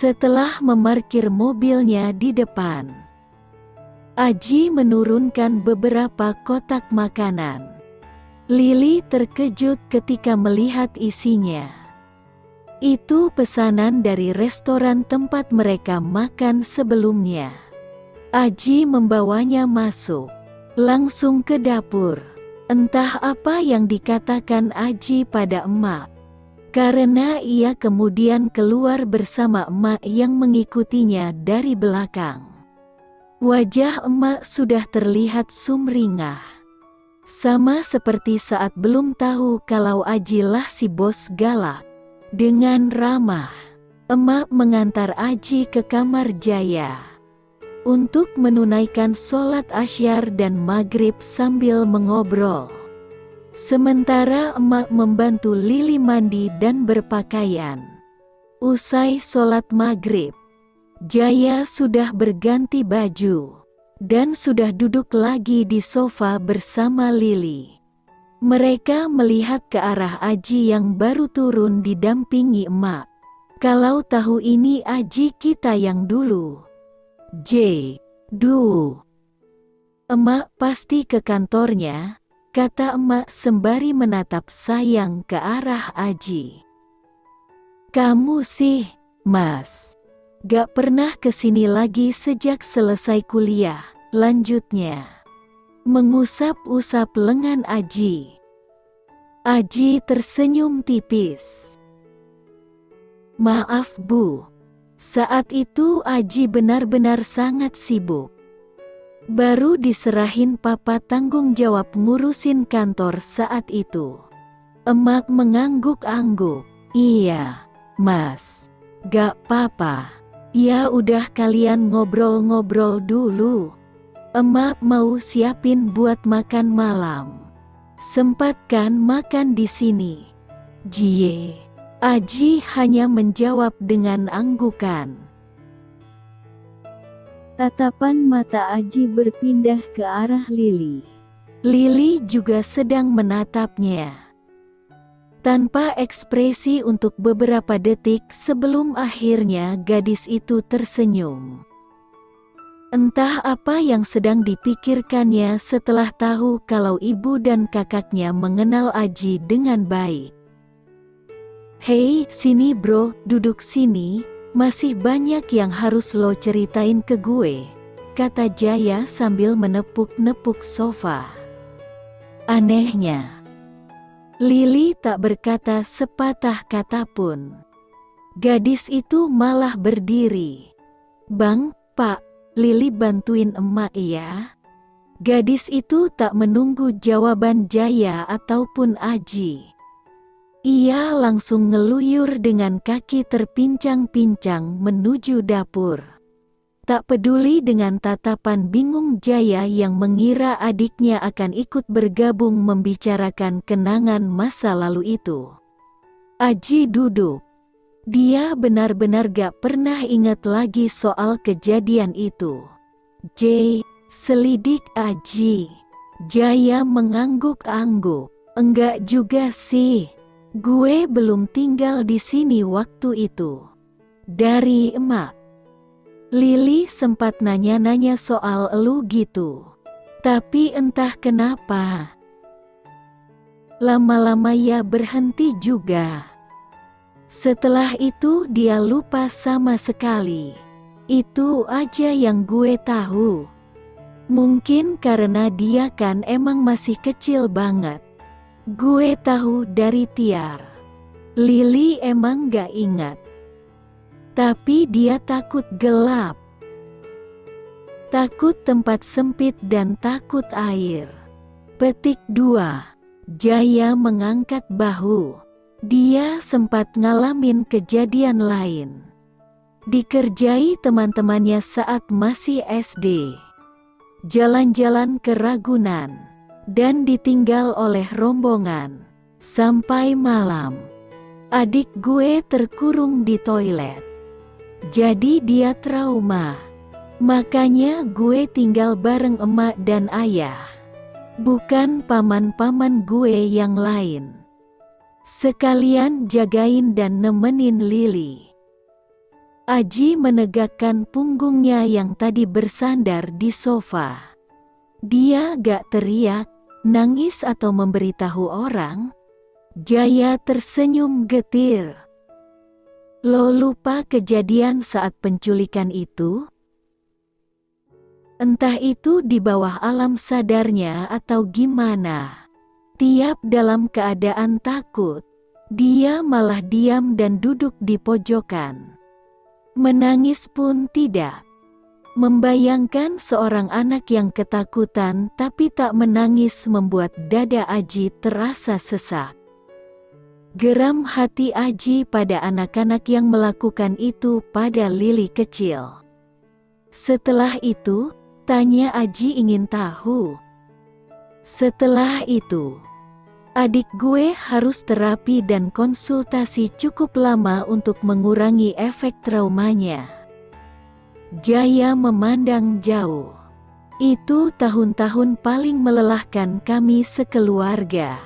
Setelah memarkir mobilnya di depan, Aji menurunkan beberapa kotak makanan. Lili terkejut ketika melihat isinya. Itu pesanan dari restoran tempat mereka makan sebelumnya. Aji membawanya masuk, langsung ke dapur. Entah apa yang dikatakan Aji pada emak, karena ia kemudian keluar bersama emak yang mengikutinya dari belakang. Wajah emak sudah terlihat sumringah, sama seperti saat belum tahu kalau Aji lah si bos galak. Dengan ramah, emak mengantar Aji ke kamar Jaya untuk menunaikan sholat asyar dan maghrib sambil mengobrol. Sementara emak membantu Lili mandi dan berpakaian. Usai sholat maghrib, Jaya sudah berganti baju dan sudah duduk lagi di sofa bersama Lili. Mereka melihat ke arah Aji yang baru turun didampingi emak. Kalau tahu ini Aji kita yang dulu. Emak pasti ke kantornya, kata emak sembari menatap sayang ke arah Aji. Kamu sih, Mas, gak pernah kesini lagi sejak selesai kuliah, lanjutnya. Mengusap-usap lengan Aji. Aji tersenyum tipis. Maaf Bu, saat itu Aji benar-benar sangat sibuk. Baru diserahin papa tanggung jawab ngurusin kantor saat itu. Emak mengangguk-angguk. Iya, Mas, gak apa-apa. Ya udah kalian ngobrol-ngobrol dulu. Emak mau siapin buat makan malam. Sempatkan makan di sini. Jie. Aji hanya menjawab dengan anggukan. Tatapan mata Aji berpindah ke arah Lili. Lili juga sedang menatapnya, tanpa ekspresi untuk beberapa detik sebelum akhirnya gadis itu tersenyum. Entah apa yang sedang dipikirkannya setelah tahu kalau ibu dan kakaknya mengenal Aji dengan baik. Hei, sini bro, duduk sini, masih banyak yang harus lo ceritain ke gue, kata Jaya sambil menepuk-nepuk sofa. Anehnya, Lili tak berkata sepatah kata pun. Gadis itu malah berdiri. Bang, Pak, Lili bantuin emak ya. Gadis itu tak menunggu jawaban Jaya ataupun Aji. Ia langsung ngeluyur dengan kaki terpincang-pincang menuju dapur. Tak peduli dengan tatapan bingung Jaya yang mengira adiknya akan ikut bergabung membicarakan kenangan masa lalu itu. Aji duduk. Dia benar-benar gak pernah ingat lagi soal kejadian itu. Selidik Aji. Jaya mengangguk-angguk. Enggak juga sih. Gue belum tinggal di sini waktu itu. Dari emak. Lili sempat nanya-nanya soal elu gitu. Tapi entah kenapa, lama-lama ia berhenti juga. Setelah itu dia lupa sama sekali. Itu aja yang gue tahu. Mungkin karena dia kan emang masih kecil banget. Gue tahu dari Tiar. Lili emang gak ingat. Tapi dia takut gelap. Takut tempat sempit dan takut air. Petik 2. Jaya mengangkat bahu. Dia sempat ngalamin kejadian lain. Dikerjai teman-temannya saat masih SD. Jalan-jalan ke Ragunan. Dan ditinggal oleh rombongan. Sampai malam. Adik gue terkurung di toilet. Jadi dia trauma. Makanya gue tinggal bareng emak dan ayah. Bukan paman-paman gue yang lain. Sekalian jagain dan nemenin Lili. Aji menegakkan punggungnya yang tadi bersandar di sofa. Dia gak teriak, nangis atau memberitahu orang. Jaya tersenyum getir. Lo lupa kejadian saat penculikan itu? Entah itu di bawah alam sadarnya atau gimana. Tiap dalam keadaan takut, dia malah diam dan duduk di pojokan. Menangis pun tidak. Membayangkan seorang anak yang ketakutan tapi tak menangis membuat dada Aji terasa sesak. Geram hati Aji pada anak-anak yang melakukan itu pada Lili kecil. Setelah itu, tanya Aji ingin tahu. Setelah itu, adik gue harus terapi dan konsultasi cukup lama untuk mengurangi efek traumanya. Jaya memandang jauh. Itu tahun-tahun paling melelahkan kami sekeluarga.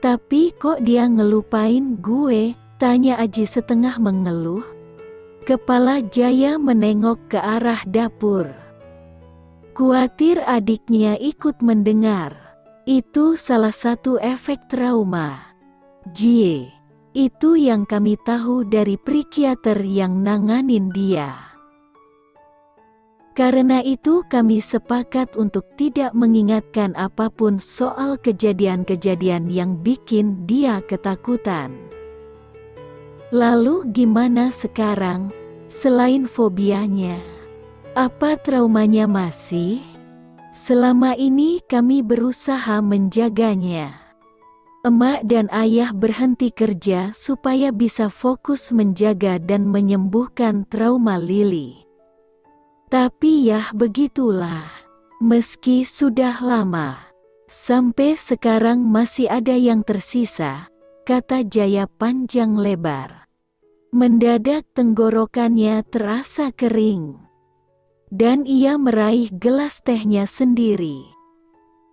Tapi kok dia ngelupain gue? Tanya Aji setengah mengeluh. Kepala Jaya menengok ke arah dapur. Kuatir adiknya ikut mendengar. Itu salah satu efek trauma. Jie, itu yang kami tahu dari psikiater yang nanganin dia. Karena itu kami sepakat untuk tidak mengingatkan apapun soal kejadian-kejadian yang bikin dia ketakutan. Lalu gimana sekarang? Selain fobianya, apa traumanya masih? Selama ini kami berusaha menjaganya. Emak dan ayah berhenti kerja supaya bisa fokus menjaga dan menyembuhkan trauma Lili. Tapi ya begitulah, meski sudah lama, sampai sekarang masih ada yang tersisa, kata Jaya panjang lebar. Mendadak tenggorokannya terasa kering. Dan ia meraih gelas tehnya sendiri.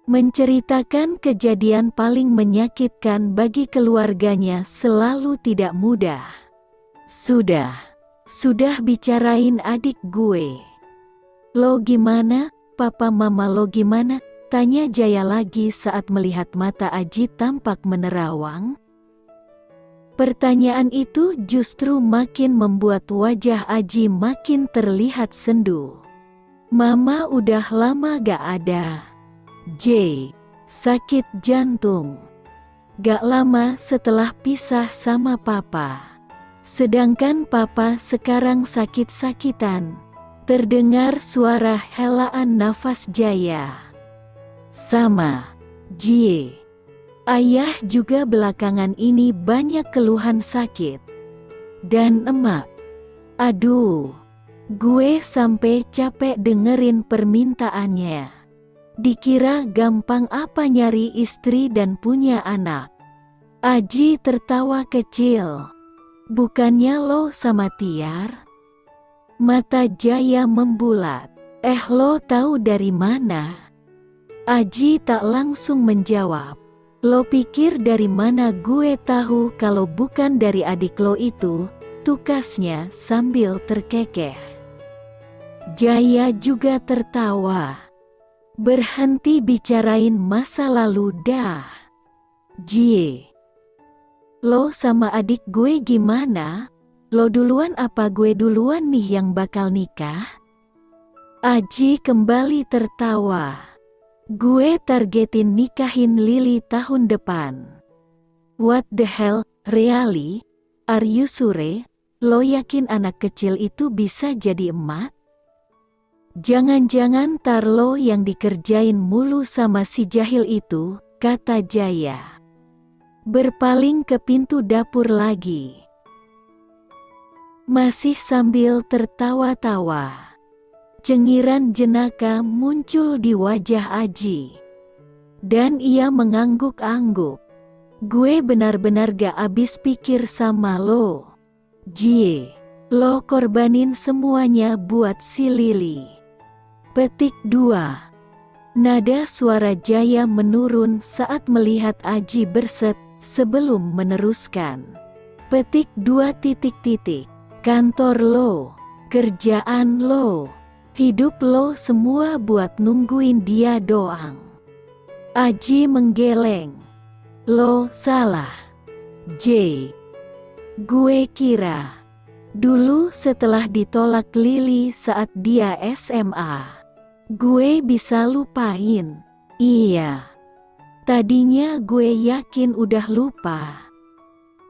Menceritakan kejadian paling menyakitkan bagi keluarganya selalu tidak mudah. Sudah bicarain adik gue. Lo gimana? Papa mama lo gimana? Tanya Jaya lagi saat melihat mata Aji tampak menerawang. Pertanyaan itu justru makin membuat wajah Aji makin terlihat sendu. Mama udah lama gak ada. Sakit jantung. Gak lama setelah pisah sama papa. Sedangkan papa sekarang sakit-sakitan. Terdengar suara helaan nafas Jaya. Sama, Jie. Ayah juga belakangan ini banyak keluhan sakit. Dan emak. Aduh, gue sampai capek dengerin permintaannya. Dikira gampang apa nyari istri dan punya anak. Aji tertawa kecil. Bukannya lo sama Tiar? Mata Jaya membulat. Lo tahu dari mana? Aji tak langsung menjawab. Lo pikir dari mana gue tahu kalau bukan dari adik lo itu? Tukasnya sambil terkekeh. Jaya juga tertawa. Berhenti bicarain masa lalu dah. Jie. Lo sama adik gue gimana? Lo duluan apa gue duluan nih yang bakal nikah? Aji kembali tertawa. Gue targetin nikahin Lili tahun depan. What the hell, really? Are you sure? Lo yakin anak kecil itu bisa jadi emak? Jangan-jangan tar lo yang dikerjain mulu sama si jahil itu, kata Jaya. Berpaling ke pintu dapur lagi. Masih sambil tertawa-tawa. Cengiran jenaka muncul di wajah Aji. Dan ia mengangguk-angguk. Gue benar-benar gak abis pikir sama lo. Jie, lo korbanin semuanya buat si Lili. Petik 2. Nada suara Jaya menurun saat melihat Aji berset sebelum meneruskan. Petik 2. Kantor lo, kerjaan lo, hidup lo semua buat nungguin dia doang. Aji menggeleng. Lo salah, J. Gue kira dulu setelah ditolak Lily saat dia SMA, gue bisa lupain. Iya, tadinya gue yakin udah lupa.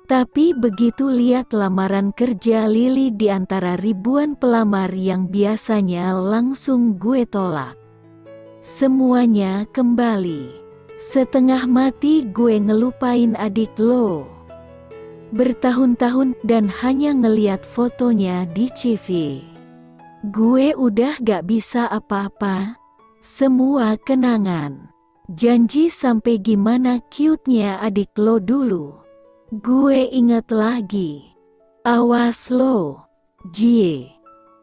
Tapi begitu lihat lamaran kerja Lily di antara ribuan pelamar yang biasanya langsung gue tolak, semuanya kembali. Setengah mati gue ngelupain adik lo. Bertahun-tahun dan hanya ngeliat fotonya di CV. Gue udah gak bisa apa-apa. Semua kenangan. Janji sampai gimana cute-nya adik lo dulu. Gue inget lagi. Awas lo, Jie.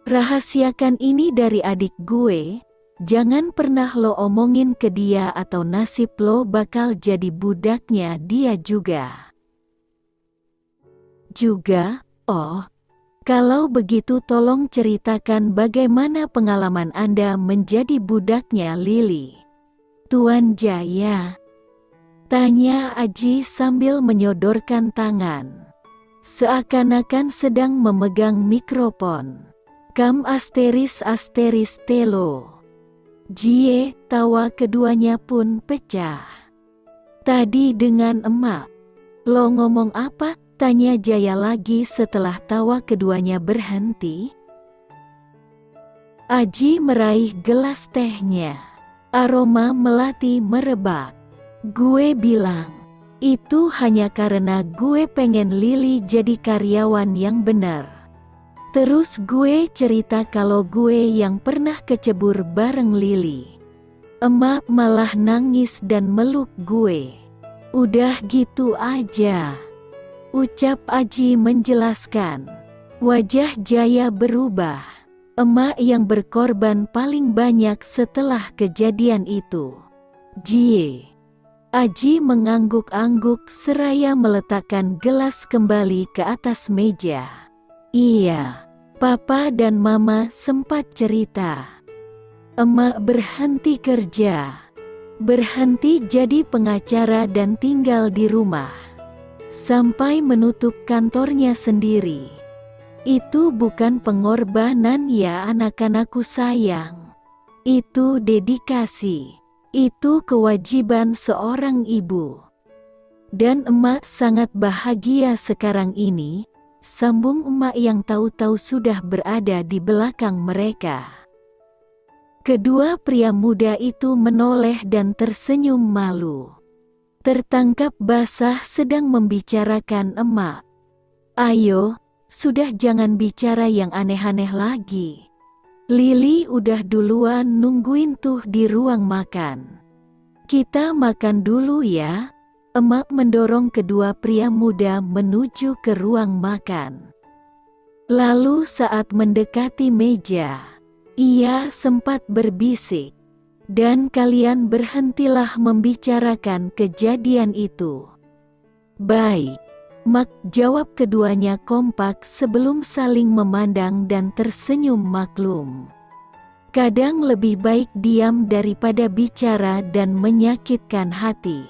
Rahasiakan ini dari adik gue. Jangan pernah lo omongin ke dia atau nasib lo bakal jadi budaknya dia juga. Oh, kalau begitu tolong ceritakan bagaimana pengalaman Anda menjadi budaknya Lily, Tuan Jaya. Tanya Aji sambil menyodorkan tangan, seakan-akan sedang memegang mikrofon. Kam asteris telo. Jie, tawa keduanya pun pecah. Tadi dengan emak, lo ngomong apa? Tanya Jaya lagi setelah tawa keduanya berhenti. Aji meraih gelas tehnya. Aroma melati merebak. Gue bilang, itu hanya karena gue pengen Lily jadi karyawan yang benar. Terus gue cerita kalau gue yang pernah kecebur bareng Lily. Emak malah nangis dan meluk gue. Udah gitu aja, ucap Aji menjelaskan. Wajah Jaya berubah. Emak yang berkorban paling banyak setelah kejadian itu. Jie. Aji mengangguk-angguk seraya meletakkan gelas kembali ke atas meja. Iya, Papa dan Mama sempat cerita. Emak berhenti kerja, berhenti jadi pengacara dan tinggal di rumah, sampai menutup kantornya sendiri. Itu bukan pengorbanan ya anak-anakku sayang. Itu dedikasi. Itu kewajiban seorang ibu. Dan emak sangat bahagia sekarang ini, sambung emak yang tahu-tahu sudah berada di belakang mereka. Kedua pria muda itu menoleh dan tersenyum malu. Tertangkap basah sedang membicarakan emak. Ayo, sudah jangan bicara yang aneh-aneh lagi. Lily udah duluan nungguin tuh di ruang makan. Kita makan dulu ya. Emak mendorong kedua pria muda menuju ke ruang makan. Lalu saat mendekati meja, ia sempat berbisik, dan kalian berhentilah membicarakan kejadian itu. Baik, Mak, jawab keduanya kompak sebelum saling memandang dan tersenyum maklum. Kadang lebih baik diam daripada bicara dan menyakitkan hati.